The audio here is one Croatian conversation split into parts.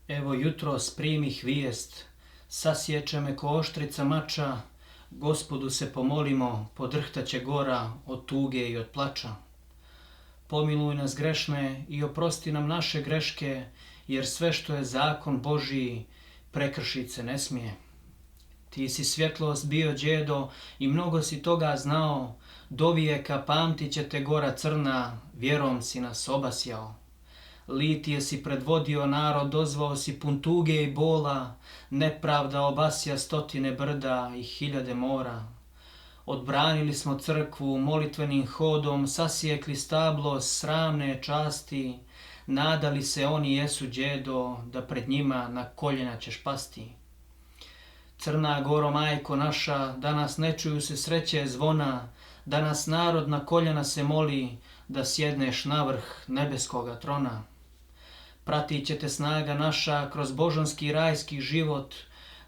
Evo jutros primih vijest, sasječe me ko oštrica mača, Gospodu se pomolimo, podrhtaće gora od tuge i od plača. Pomiluj nas grešne i oprosti nam naše greške, jer sve što je zakon Božiji, prekršit se ne smije. Ti si svjetlost bio, djedo, i mnogo si toga znao, do vijeka pamtit će te gora crna, vjerom si nas obasjao. Litije si predvodio narod, dozvao si pun tuge i bola, nepravda obasja stotine brda i hiljade mora. Odbranili smo crkvu molitvenim hodom, sasjekli stablo sramne časti, nadali se oni jesu, djedo, da pred njima na koljena ćeš pasti. Crna Goro, majko naša, danas ne čuju se sreće zvona, danas narod na koljena se moli, da sjedneš na vrh nebeskoga trona. Pratit će te snaga naša kroz božanski rajski život,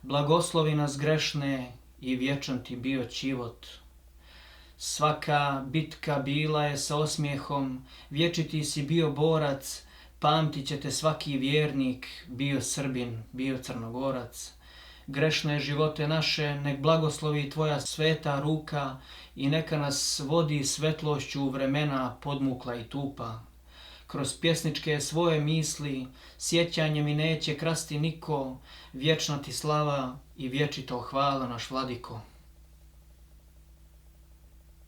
blagoslovi nas grešne i vječan ti bio čivot. Svaka bitka bila je sa osmijehom, vječiti si bio borac, pamtit će te svaki vjernik, bio Srbin, bio Crnogorac. Grešne živote naše nek blagoslovi tvoja sveta ruka i neka nas vodi svetlošću u vremena podmukla i tupa. Kroz pjesničke svoje misli sjećanje mi neće krasti niko, vječna ti slava i vječito hvala naš Vladiko.